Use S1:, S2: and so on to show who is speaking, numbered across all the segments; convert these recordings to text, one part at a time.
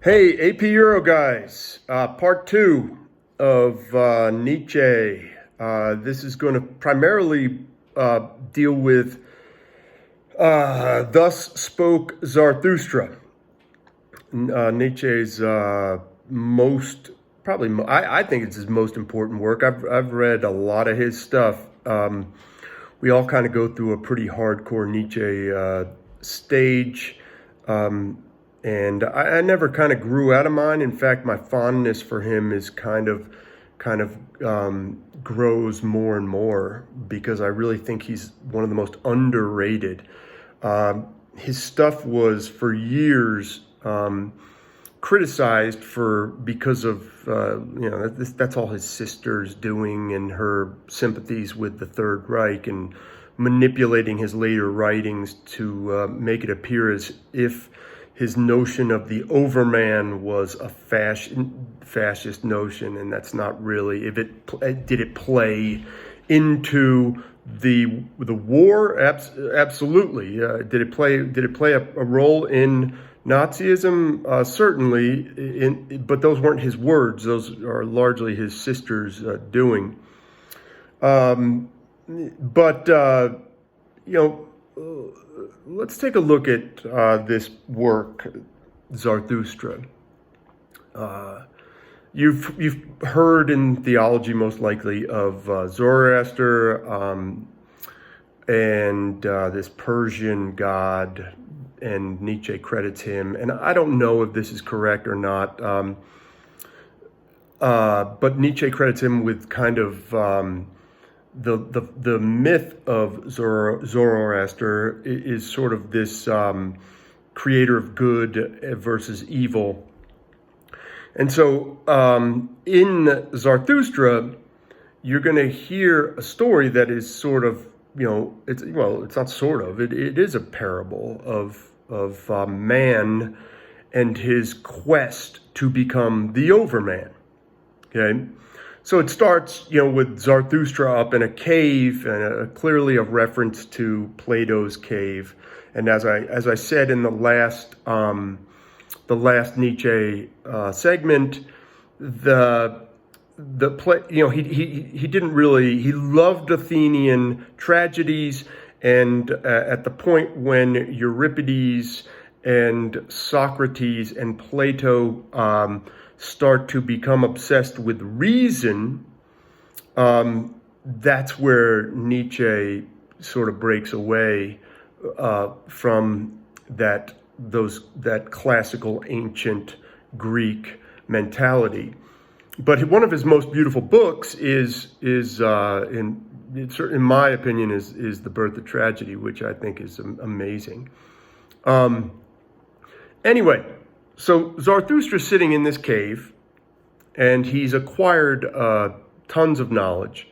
S1: Hey, AP Euro guys, part two of Nietzsche. This is going to primarily deal with Thus Spoke Zarathustra, Nietzsche's I think it's his most important work. I've read a lot of his stuff. We all kind of go through a pretty hardcore Nietzsche stage. And I never kind of grew out of mine. In fact, my fondness for him is kind of grows more and more because I really think he's one of the most underrated. His stuff was for years criticized because of that's all his sister's doing and her sympathies with the Third Reich and manipulating his later writings to make it appear as if his notion of the overman was a fascist notion, and that's not really. Did it play into the war? Absolutely. Did it play a role in Nazism? Certainly. But those weren't his words. Those are largely his sister's doing. Let's take a look at this work, Zarathustra. You've heard in theology most likely of Zoroaster and this Persian god, and Nietzsche credits him. And I don't know if this is correct or not, but Nietzsche credits him with kind of the myth of Zoroaster is sort of this creator of good versus evil. And so in Zarathustra, you're going to hear a story that is sort of, it's not sort of, it is a parable of man and his quest to become the overman. Okay? So it starts, with Zarathustra up in a cave, and clearly a reference to Plato's cave. And as I said in the last Nietzsche segment, he loved Athenian tragedies, and at the point when Euripides and Socrates and Plato start to become obsessed with reason, that's where Nietzsche sort of breaks away from that classical ancient Greek mentality. But one of his most beautiful books in my opinion is The Birth of Tragedy, which I think is amazing. Anyway. So Zarathustra's sitting in this cave, and he's acquired tons of knowledge,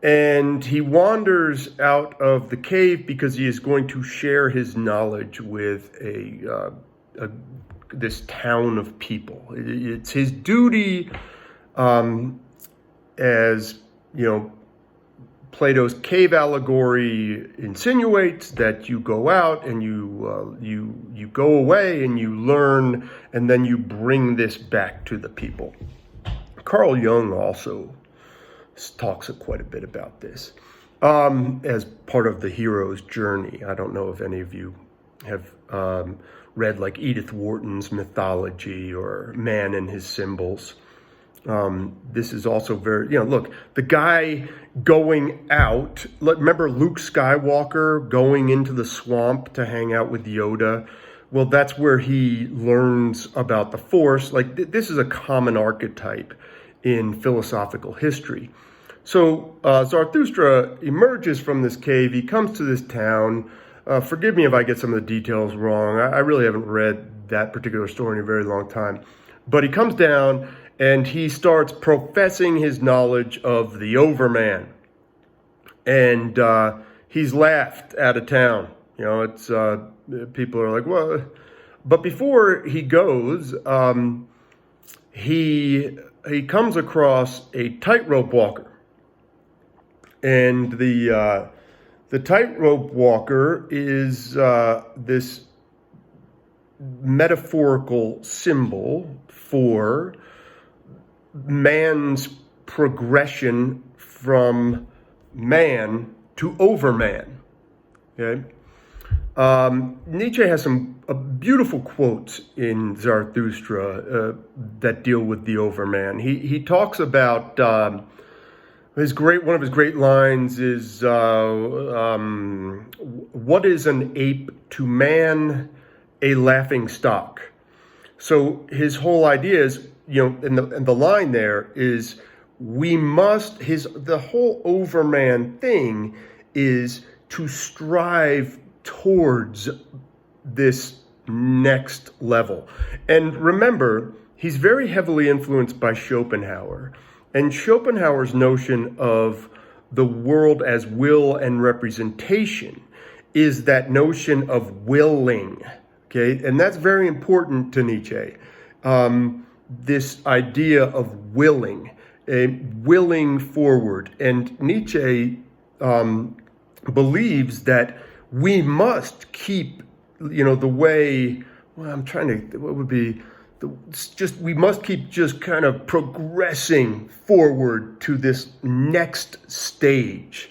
S1: and he wanders out of the cave because he is going to share his knowledge with this town of people. It's his duty, as Plato's cave allegory insinuates, that you go out and you go away and you learn, and then you bring this back to the people. Carl Jung also talks quite a bit about this as part of the hero's journey. I don't know if any of you have read like Edith Wharton's Mythology or Man and His Symbols. This is also very, look, the guy going out, remember Luke Skywalker going into the swamp to hang out with Yoda? Well, that's where he learns about the Force. Like, this is a common archetype in philosophical history. So Zarathustra emerges from this cave. He comes to this town. Forgive me if I get some of the details wrong. I really haven't read that particular story in a very long time. But he comes down, and he starts professing his knowledge of the overman. And he's laughed out of town. It's people are like, well. But before he goes, he comes across a tightrope walker. And the tightrope walker is this metaphorical symbol for man's progression from man to overman. Okay? Nietzsche has some beautiful quotes in Zarathustra that deal with the overman. He talks about one of his great lines is, "What is an ape to man? A laughing stock." So his whole idea is, and the line there is, the whole overman thing is to strive towards this next level. And remember, he's very heavily influenced by Schopenhauer. And Schopenhauer's notion of the world as will and representation is that notion of willing. Okay, and that's very important to Nietzsche. This idea of willing forward. And Nietzsche believes that we must keep, the way, we must keep just kind of progressing forward to this next stage.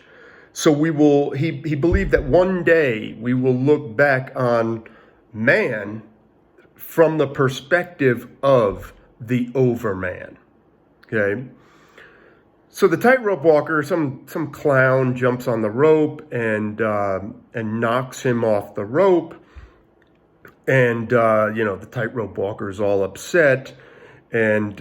S1: So he believed that one day we will look back on man from the perspective of the overman. Okay? So the tightrope walker, some clown jumps on the rope and knocks him off the rope, and the tightrope walker is all upset, and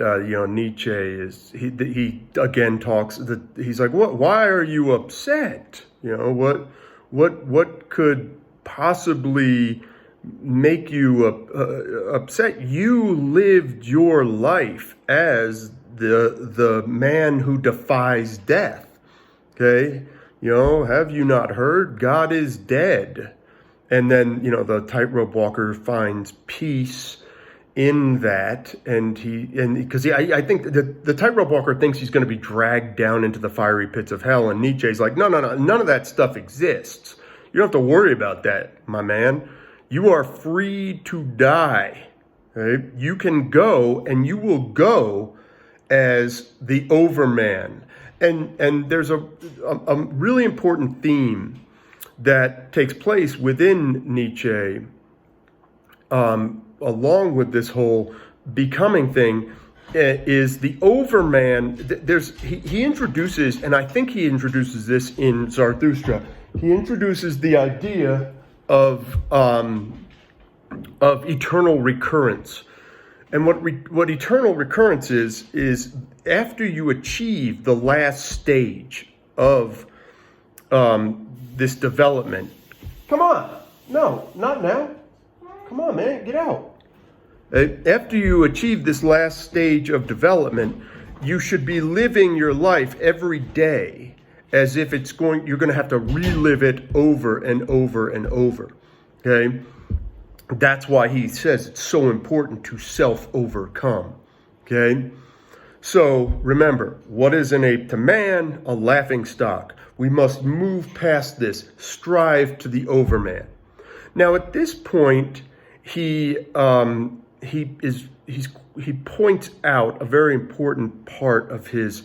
S1: Nietzsche he again talks. He's like, "What? Why are you upset? What could possibly make you upset? You lived your life as the man who defies death. Okay, have you not heard? God is dead." And then the tightrope walker finds peace in that, because I think the tightrope walker thinks he's going to be dragged down into the fiery pits of hell, and Nietzsche's like, no, none of that stuff exists. You don't have to worry about that, my man. You are free to die. Okay? You can go, and you will go as the overman. And there's a really important theme that takes place within Nietzsche, along with this whole becoming thing, is the overman. He introduces, and I think he introduces this in Zarathustra. He introduces the idea of eternal recurrence. And what eternal recurrence is after you achieve the last stage of this development. Come on. No, not now. Come on, man, get out. After you achieve this last stage of development, you should be living your life every day as if you're going to have to relive it over and over and over. Okay? That's why he says it's so important to self-overcome. Okay? So remember, what is an ape to man? A laughing stock. We must move past this, strive to the overman. Now at this point, he points out a very important part of his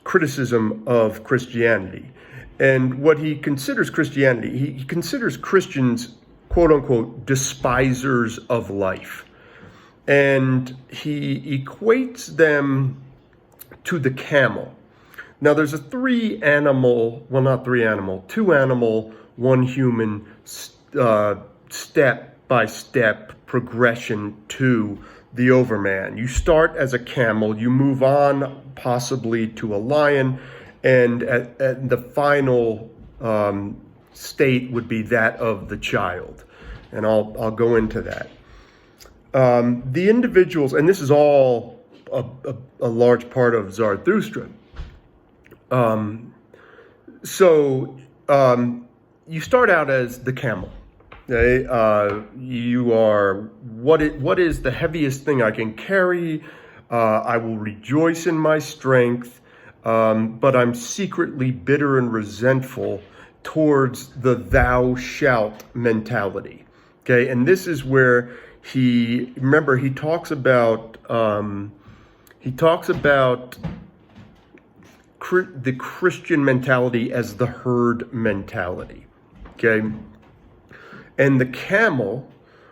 S1: criticism of Christianity. And what he considers Christianity, he considers Christians, quote unquote, despisers of life. And he equates them to the camel. Now there's a two animal, one human step-by-step progression to the overman. You start as a camel, you move on possibly to a lion, and at the final state would be that of the child. And I'll go into that. The individuals, and this is all a large part of Zarathustra. You start out as the camel. Okay? You are, what is the heaviest thing I can carry? I will rejoice in my strength, but I'm secretly bitter and resentful towards the thou shalt mentality. Okay, and this is where he talks about the Christian mentality as the herd mentality. Okay, and the camel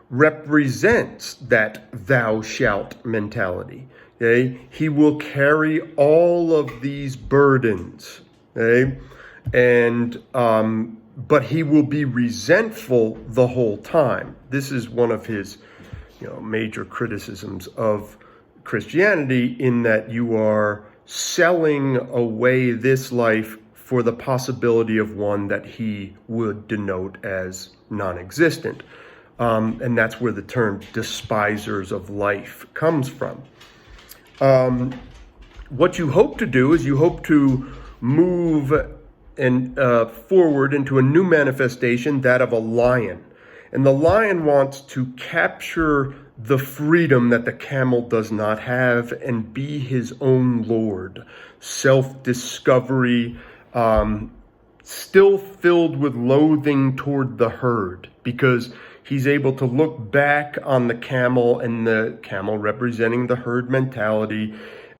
S1: represents that thou shalt mentality. Okay, he will carry all of these burdens. Okay, and but he will be resentful the whole time. This is one of his, major criticisms of Christianity, in that you are selling away this life for the possibility of one that he would denote as non-existent. And that's where the term despisers of life comes from. What you hope to do is you hope to move and forward into a new manifestation, that of a lion. And the lion wants to capture the freedom that the camel does not have and be his own lord. Self-discovery, still filled with loathing toward the herd, because he's able to look back on the camel, and the camel representing the herd mentality,